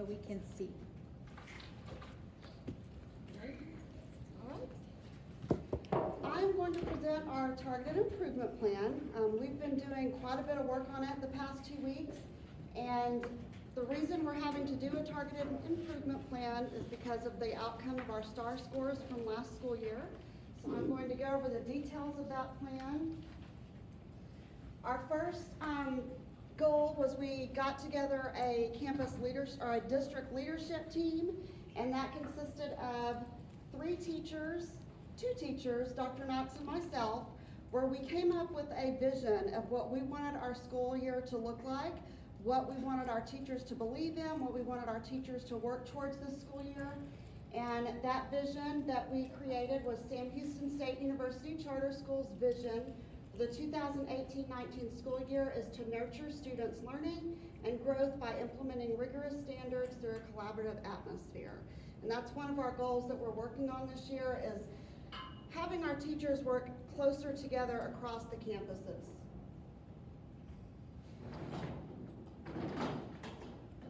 so we can see. I'm going to present our targeted improvement plan. We've been doing quite a bit of work on it the past 2 weeks, and the reason we're having to do a targeted improvement plan is because of the outcome of our STAR scores from last school year. So I'm going to go over the details of that plan. Our first goal was we got together a campus leaders or a district leadership team, and that consisted of 3 teachers, 2 teachers, Dr. Knox and myself, where we came up with a vision of what we wanted our school year to look like, what we wanted our teachers to believe in, what we wanted our teachers to work towards this school year. And that vision that we created was Sam Houston State University Charter School's vision for the 2018-19 school year is to nurture students' learning and growth by implementing rigorous standards through a collaborative atmosphere. And that's one of our goals that we're working on this year is having our teachers work closer together across the campuses.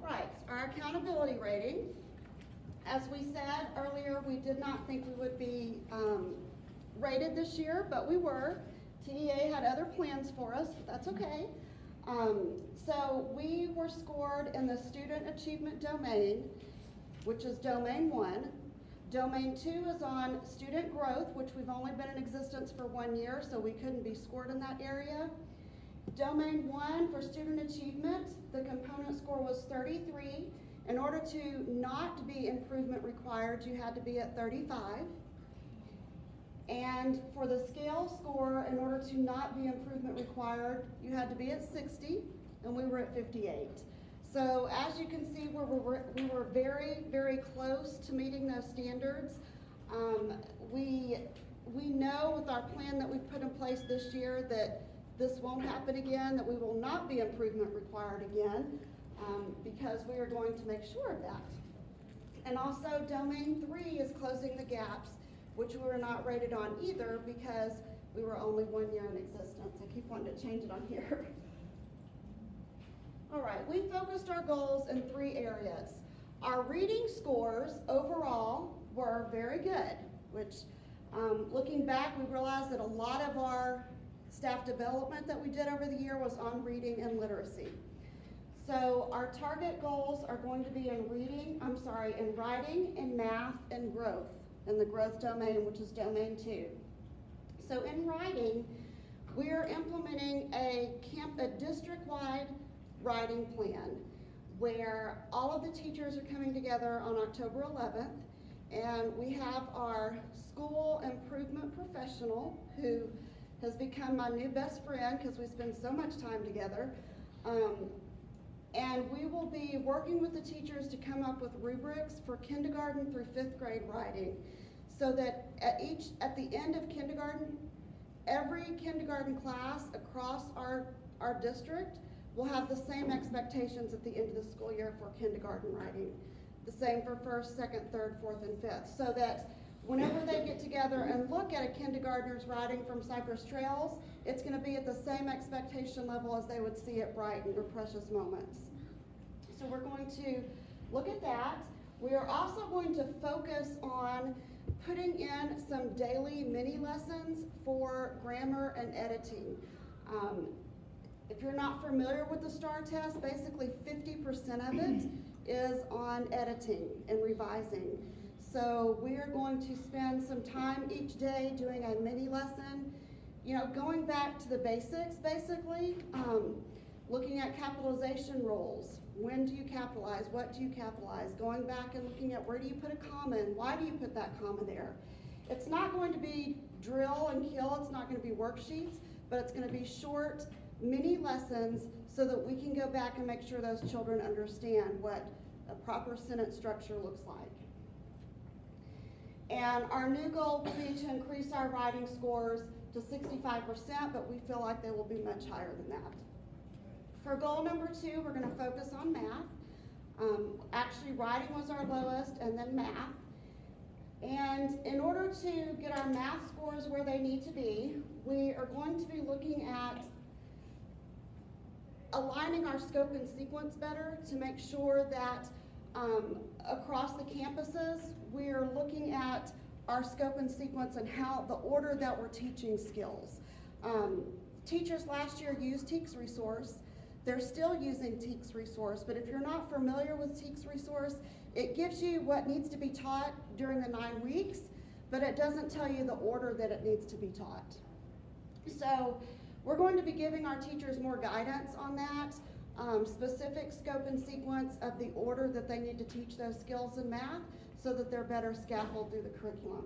Right, our accountability rating. As we said earlier, we did not think we would be rated this year, but we were. TEA had other plans for us, but that's okay. So we were scored in the student achievement domain, which is domain 1. Domain 2 is on student growth, which we've only been in existence for 1 year, so we couldn't be scored in that area. Domain 1 for student achievement, the component score was 33. In order to not be improvement required, you had to be at 35. And for the scale score, in order to not be improvement required, you had to be at 60, and we were at 58. So as you can see, we were very, very close to meeting those standards. We know with our plan that we've put in place this year that this won't happen again, that we will not be improvement required again, because we are going to make sure of that. And also domain 3 is closing the gaps, which we were not rated on either because we were only 1 year in existence. I keep wanting to change it on here. All right, we focused our goals in 3 areas. Our reading scores overall were very good, which looking back, we realized that a lot of our staff development that we did over the year was on reading and literacy. So our target goals are going to be in writing, and math, and growth, in the growth domain, which is domain 2. So in writing, we are implementing a district-wide writing plan where all of the teachers are coming together on October 11th, and we have our school improvement professional who has become my new best friend because we spend so much time together. And we will be working with the teachers to come up with rubrics for kindergarten through 5th grade writing, so that at the end of kindergarten, every kindergarten class across our district will have the same expectations at the end of the school year for kindergarten writing. The same for 1st, 2nd, 3rd, 4th, and 5th, so that whenever they get together and look at a kindergartner's writing from Cypress Trails, it's going to be at the same expectation level as they would see at Brighton or Precious Moments. So we're going to look at that. We are also going to focus on putting in some daily mini lessons for grammar and editing. If you're not familiar with the STAR test, basically 50% of it is on editing and revising. So we are going to spend some time each day doing a mini lesson, going back to the basics, basically, looking at capitalization rules. When do you capitalize? What do you capitalize? Going back and looking at where do you put a comma and why do you put that comma there? It's not going to be drill and kill, it's not going to be worksheets, but it's going to be short mini lessons so that we can go back and make sure those children understand what a proper sentence structure looks like. And our new goal will be to increase our writing scores to 65%, but we feel like they will be much higher than that. For goal number 2, we're going to focus on math. Actually, writing was our lowest, and then math. And in order to get our math scores where they need to be, we are going to be looking at aligning our scope and sequence better to make sure that across the campuses, we're looking at our scope and sequence and how the order that we're teaching skills. Teachers last year used TEKS Resource. They're still using TEKS Resource, but if you're not familiar with TEKS Resource, it gives you what needs to be taught during the 9 weeks, but it doesn't tell you the order that it needs to be taught. So we're going to be giving our teachers more guidance on that, specific scope and sequence of the order that they need to teach those skills in math so that they're better scaffolded through the curriculum.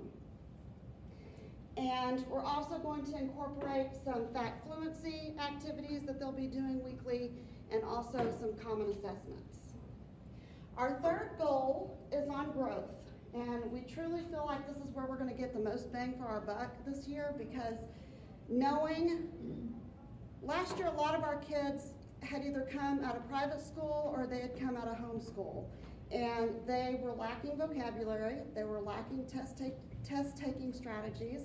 And we're also going to incorporate some fact fluency activities that they'll be doing weekly and also some common assessments. Our third goal is on growth, and we truly feel like this is where we're going to get the most bang for our buck this year, because knowing last year a lot of our kids had either come out of private school or they had come out of homeschool, and they were lacking vocabulary, they were lacking test-taking strategies.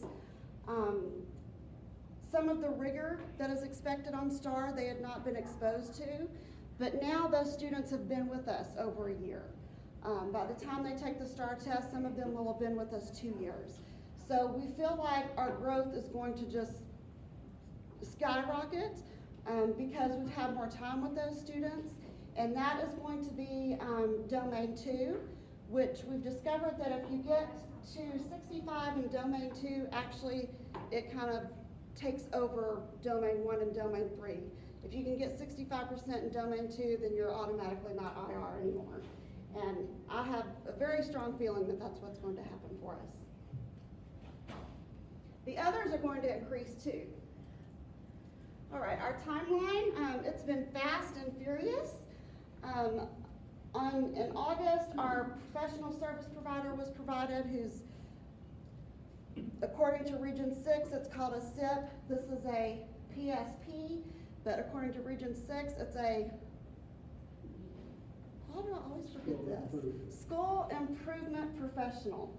Some of the rigor that is expected on STAR they had not been exposed to, but now those students have been with us over a year. By the time they take the STAR test, some of them will have been with us 2 years. So we feel like our growth is going to just skyrocket because we've had more time with those students, and that is going to be Domain 2, which we've discovered that if you get to 65 in Domain 2, actually it kind of takes over Domain 1 and Domain 3. If you can get 65% in Domain 2, then you're automatically not IR anymore. And I have a very strong feeling that that's what's going to happen for us. The others are going to increase too. All right, our timeline, it's been fast and furious. In August, our professional service provider was provided, who's, according to Region 6, it's called a SIP. This is a PSP, but according to Region 6, it's a, how do I always forget this? School Improvement Professional.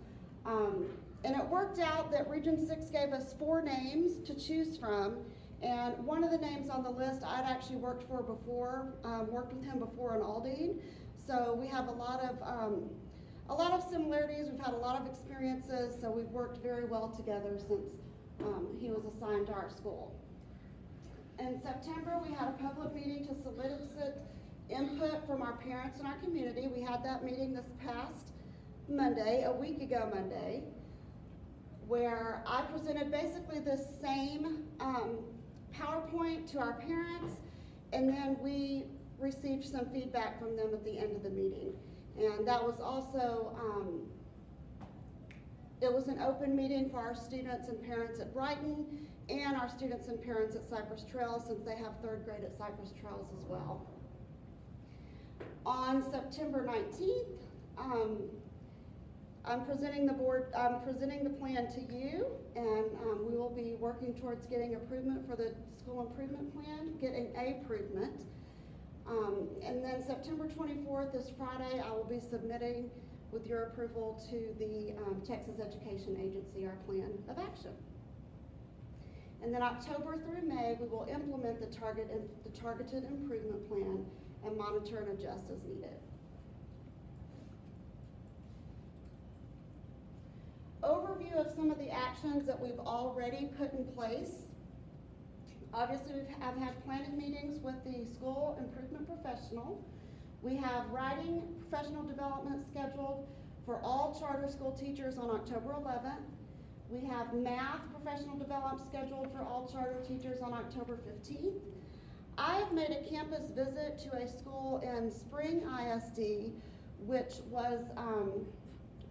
And it worked out that Region 6 gave us 4 names to choose from, and one of the names on the list I'd actually worked for before, worked with him before in Aldine. So we have a lot of similarities. We've had a lot of experiences, so we've worked very well together since he was assigned to our school. In September, we had a public meeting to solicit input from our parents in our community. We had that meeting this past Monday, a week ago Monday, where I presented basically the same PowerPoint to our parents, and then we received some feedback from them at the end of the meeting. And that was also, it was an open meeting for our students and parents at Brighton and our students and parents at Cypress Trails, since they have 3rd grade at Cypress Trails as well. On September 19th, I'm presenting the plan to you, and we will be working towards getting improvement for the school improvement plan, getting improvement. And then September 24th, this Friday, I will be submitting, with your approval, to the Texas Education Agency our plan of action. And then October through May, we will implement the targeted improvement plan and monitor and adjust as needed. Overview of some of the actions that we've already put in place. Obviously, I've had planning meetings with the school improvement professional. We have writing professional development scheduled for all charter school teachers on October 11th. We have math professional development scheduled for all charter teachers on October 15th. I've made a campus visit to a school in Spring ISD, which was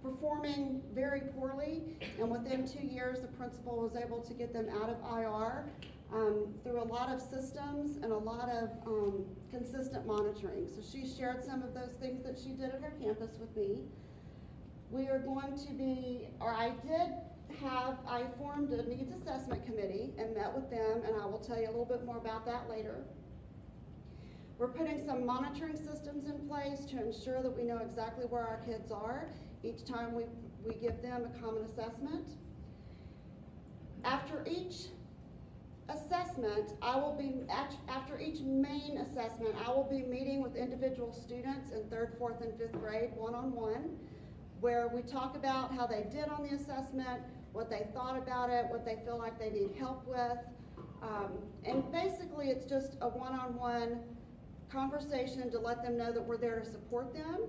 performing very poorly, and within 2 years, the principal was able to get them out of IR through a lot of systems and a lot of consistent monitoring. So she shared some of those things that she did at her campus with me. We are going to be, I formed a needs assessment committee and met with them, and I will tell you a little bit more about that later. We're putting some monitoring systems in place to ensure that we know exactly where our kids are each time we give them a common assessment. After each assessment, after each main assessment, I will be meeting with individual students in 3rd, 4th, and 5th grade one-on-one, where we talk about how they did on the assessment, what they thought about it, what they feel like they need help with. And basically it's just a one-on-one conversation to let them know that we're there to support them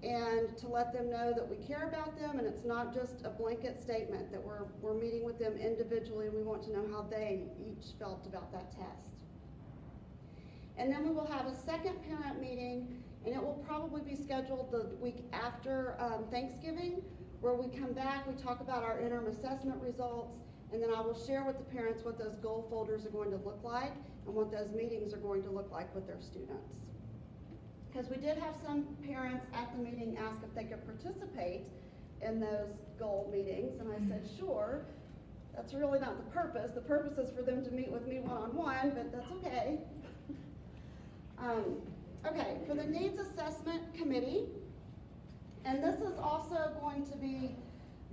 and to let them know that we care about them, and it's not just a blanket statement, that we're meeting with them individually and we want to know how they each felt about that test. And then we will have a second parent meeting, and it will probably be scheduled the week after Thanksgiving, where we come back, we talk about our interim assessment results, and then I will share with the parents what those goal folders are going to look like and what those meetings are going to look like with their students. Because we did have some parents at the meeting ask if they could participate in those goal meetings, and I said, sure. That's really not the purpose. The purpose is for them to meet with me one-on-one, but that's okay. Okay, for the Needs Assessment Committee, and this is also going to be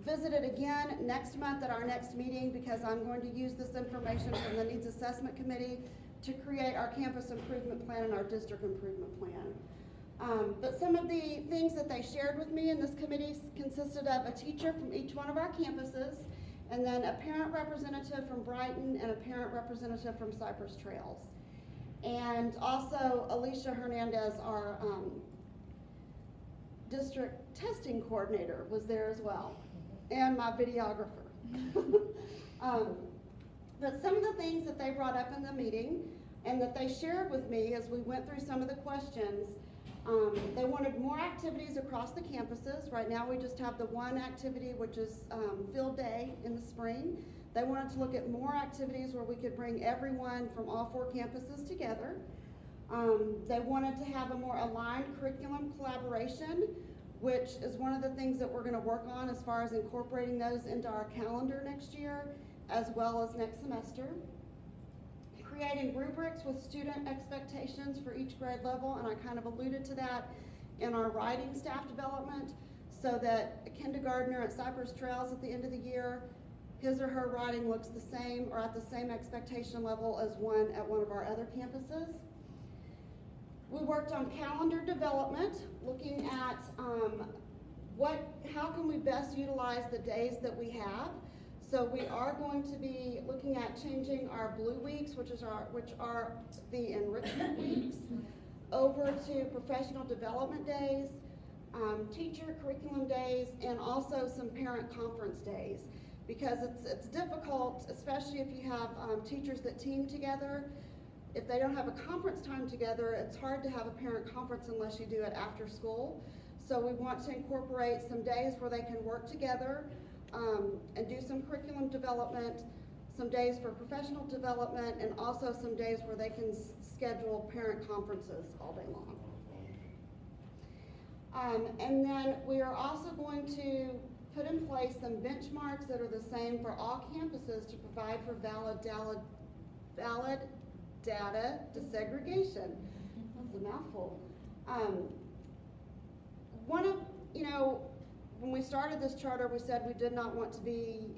visited again next month at our next meeting, because I'm going to use this information from the Needs Assessment Committee to create our campus improvement plan and our district improvement plan. But some of the things that they shared with me in this committee consisted of a teacher from each one of our campuses, and then a parent representative from Brighton and a parent representative from Cypress Trails. And also Alicia Hernandez, our district testing coordinator, was there as well, and my videographer. But some of the things that they brought up in the meeting and that they shared with me as we went through some of the questions, they wanted more activities across the campuses. Right now we just have the one activity, which is field day in the spring. They wanted to look at more activities where we could bring everyone from all 4 campuses together. They wanted to have a more aligned curriculum collaboration, which is one of the things that we're going to work on as far as incorporating those into our calendar next year, as well as next semester. Creating rubrics with student expectations for each grade level, and I kind of alluded to that in our writing staff development, so that a kindergartner at Cypress Trails at the end of the year, his or her writing looks the same or at the same expectation level as one at one of our other campuses. We worked on calendar development, looking at how can we best utilize the days that we have. So we are going to be looking at changing our blue weeks, which are the enrichment weeks, over to professional development days, teacher curriculum days, and also some parent conference days. Because it's difficult, especially if you have teachers that team together. If they don't have a conference time together, it's hard to have a parent conference unless you do it after school. So we want to incorporate some days where they can work together and do some curriculum development, some days for professional development, and also some days where they can schedule parent conferences all day long. And then we are also going to put in place some benchmarks that are the same for all campuses to provide for valid data desegregation. That's a mouthful. When we started this charter, we said we did not want to be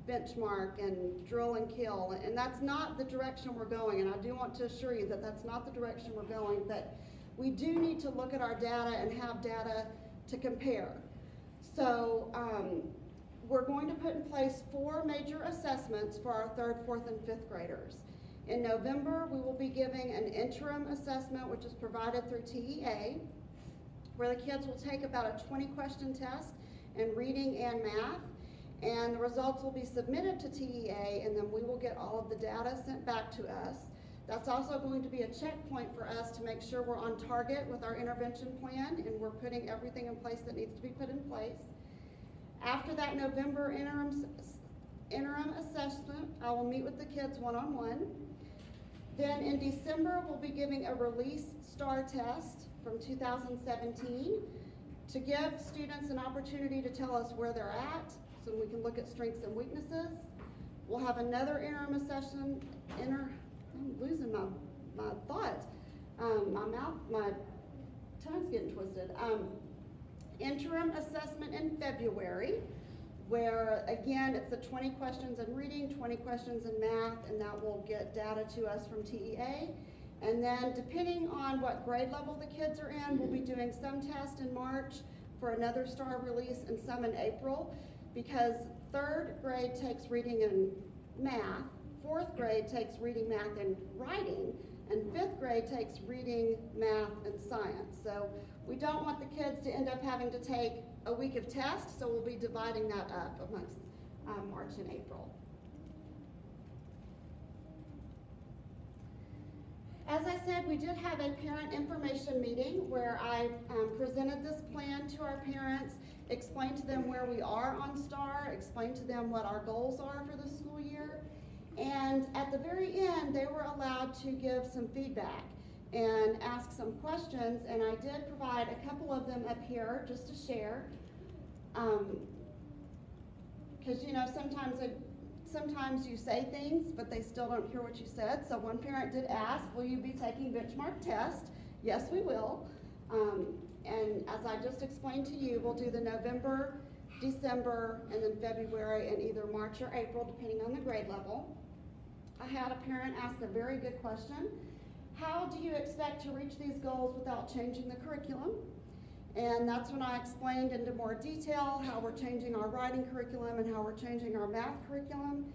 benchmark and drill and kill, and that's not the direction we're going, and I do want to assure you that that's not the direction we're going, that we do need to look at our data and have data to compare. So we're going to put in place 4 major assessments for our 3rd, 4th, and 5th graders. In November, we will be giving an interim assessment, which is provided through TEA, where the kids will take about a 20-question test in reading and math, and the results will be submitted to TEA, and then we will get all of the data sent back to us. That's also going to be a checkpoint for us to make sure we're on target with our intervention plan, and we're putting everything in place that needs to be put in place. After that November interim assessment, I will meet with the kids one-on-one. Then in December, we'll be giving a release STAR test from 2017 to give students an opportunity to tell us where they're at, so we can look at strengths and weaknesses. We'll have another interim assessment, I'm losing my thought. My tongue's getting twisted. Interim assessment in February, where, again, it's the 20 questions in reading, 20 questions in math, and that will get data to us from TEA. And then depending on what grade level the kids are in, we'll be doing some tests in March for another STAR release and some in April, because 3rd grade takes reading and math, 4th grade takes reading, math, and writing, and 5th grade takes reading, math, and science. So we don't want the kids to end up having to take a week of tests, so we'll be dividing that up amongst March and April. As I said, we did have a parent information meeting where I presented this plan to our parents, explained to them where we are on STAR, explained to them what our goals are for the school year, and at the very end, they were allowed to give some feedback and ask some questions, and I did provide a couple of them up here just to share. Because you know, sometimes you say things, but they still don't hear what you said. So one parent did ask, will you be taking benchmark tests? Yes, we will. And as I just explained to you, we'll do the November, December, and then February, and either March or April, depending on the grade level. I had a parent ask a very good question. How do you expect to reach these goals without changing the curriculum? And that's when I explained into more detail how we're changing our writing curriculum and how we're changing our math curriculum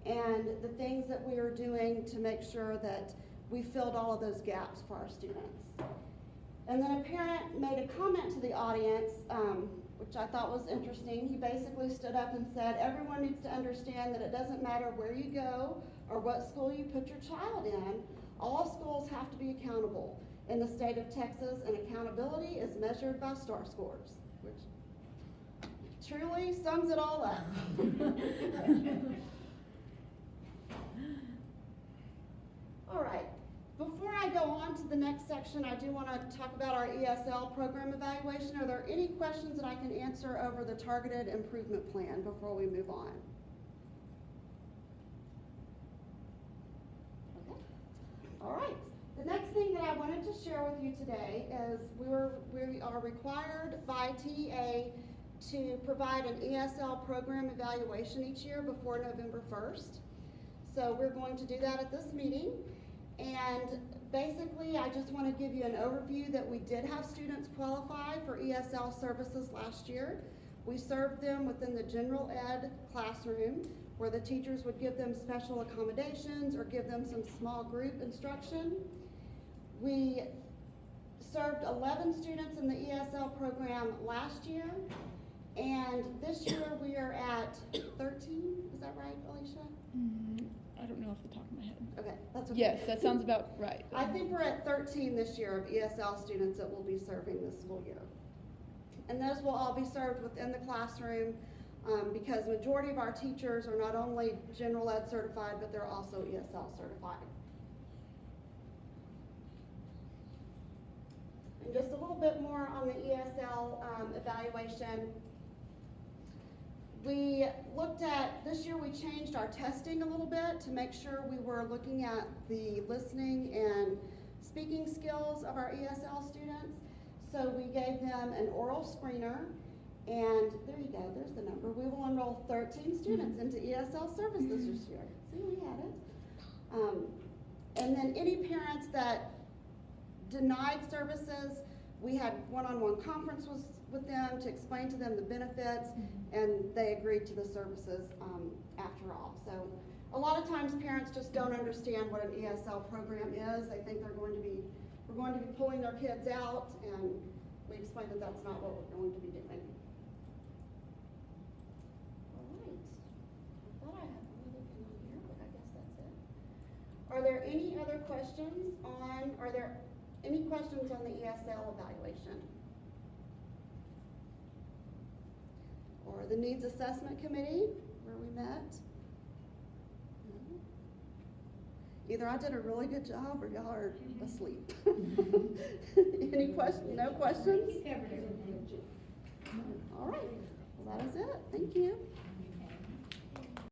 and the things that we are doing to make sure that we filled all of those gaps for our students. And then a parent made a comment to the audience, which I thought was interesting. He basically stood up and said, everyone needs to understand that it doesn't matter where you go or what school you put your child in, all schools have to be accountable in the state of Texas, and accountability is measured by STAR scores, which truly sums it all up. All right, before I go on to the next section, I do want to talk about our ESL program evaluation. Are there any questions that I can answer over the targeted improvement plan before we move on? Okay, all right. The next thing that I wanted to share with you today is we are required by TEA to provide an ESL program evaluation each year before November 1st. So we're going to do that at this meeting. And basically, I just want to give you an overview that we did have students qualify for ESL services last year. We served them within the general ed classroom, where the teachers would give them special accommodations or give them some small group instruction. We served 11 students in the ESL program last year, and this year we are at 13. Is that right, Alicia? I don't know off the top of my head. Okay, that's okay. Yes, that sounds about right. I think we're at 13 this year of ESL students that will be serving this school year. And those will all be served within the classroom because the majority of our teachers are not only general ed certified, but they're also ESL certified. And just a little bit more on the ESL evaluation. We looked at, this year we changed our testing a little bit to make sure we were looking at the listening and speaking skills of our ESL students. So we gave them an oral screener, and there you go, there's the number. We will enroll 13 students into ESL services this year. See, we had it. And then any parents that denied services, we had one-on-one conferences with them to explain to them the benefits, and they agreed to the services after all. So a lot of times parents just don't understand what an ESL program is. They think we're going to be pulling their kids out, and we explained that that's not what we're going to be doing. All right. I thought I had another thing on here, but I guess that's it. Are there any other questions on, are there any questions on the ESL evaluation? Or the Needs Assessment Committee, where we met? No. Either I did a really good job or y'all are asleep. Any questions? No questions? You covered everything. All right. Well, that is it. Thank you.